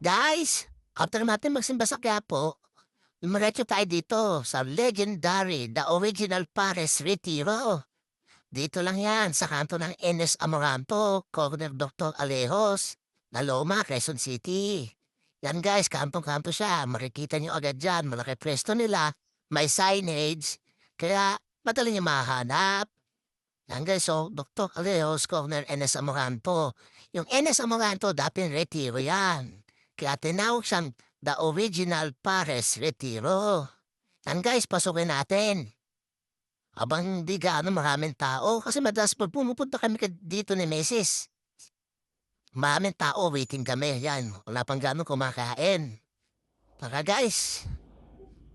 Guys, after natin magsimba sa Quiapo, dumiretso tayo dito sa legendary, the original Pares Retiro. Dito lang yan sa kanto ng NS Amoranto, corner Dr. Alejos, Naloma, Quezon City. Yan guys, kantong-kanto siya. Makikita niyo agad dyan, malaki presto nila, may signage, kaya madali niyo mahanap. Yan guys, so Dr. Alejos, corner NS Amoranto. Yung NS Amoranto, dating Retiro yan. Kaya tinawag siyang the original Pares Retiro. Yan guys, pasukin natin. Abang hindi gaano maraming tao kasi madalas pag pumupunta kami dito ni Mrs. Maraming tao, waiting kami. Yan, wala pang gaano kumakain. Tara guys,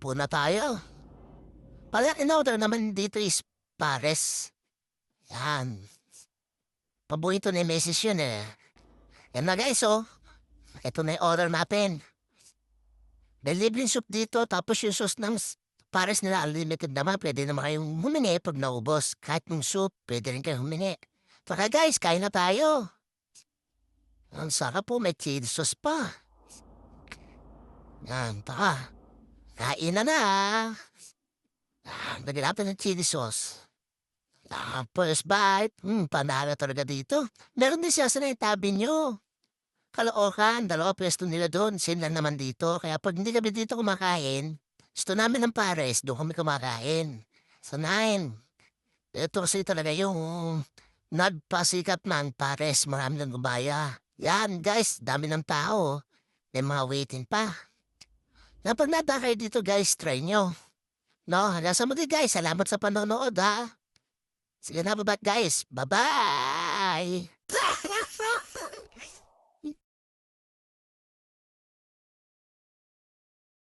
puna tayo. Pala in-order naman dito is pares. Yan, paborito ni Mrs. yun eh. Yan na guys oh, ito na yung order natin. May libreng soup dito tapos yung sauce ng pares nila unlimited naman. Pwede naman kayong humingi pag naubos. Kahit yung soup, pwede rin kayong humingi. Tara guys, kain na tayo. Ang sarap po, may chili sauce pa. Yan, tara. Kain na na. Lagyan natin ng chili sauce. First bite. Panalo talaga dito. Meron din siya sa tabi nyo. Kalookan, dalawa pwesto nila doon. Same lang naman dito. Kaya pag hindi kami dito kumakain, gusto namin ng pares, doon kami kumakain. Sa 9. Ito kasi talaga yung nagpasikat ng pares. Marami nang gumaya. Yan guys, dami ng tao. May mga waiting pa. Kapag nata kayo dito guys, try nyo. No, hanggang sa muli guys. Salamat sa panonood ha. Sige na, bye guys. Bye-bye!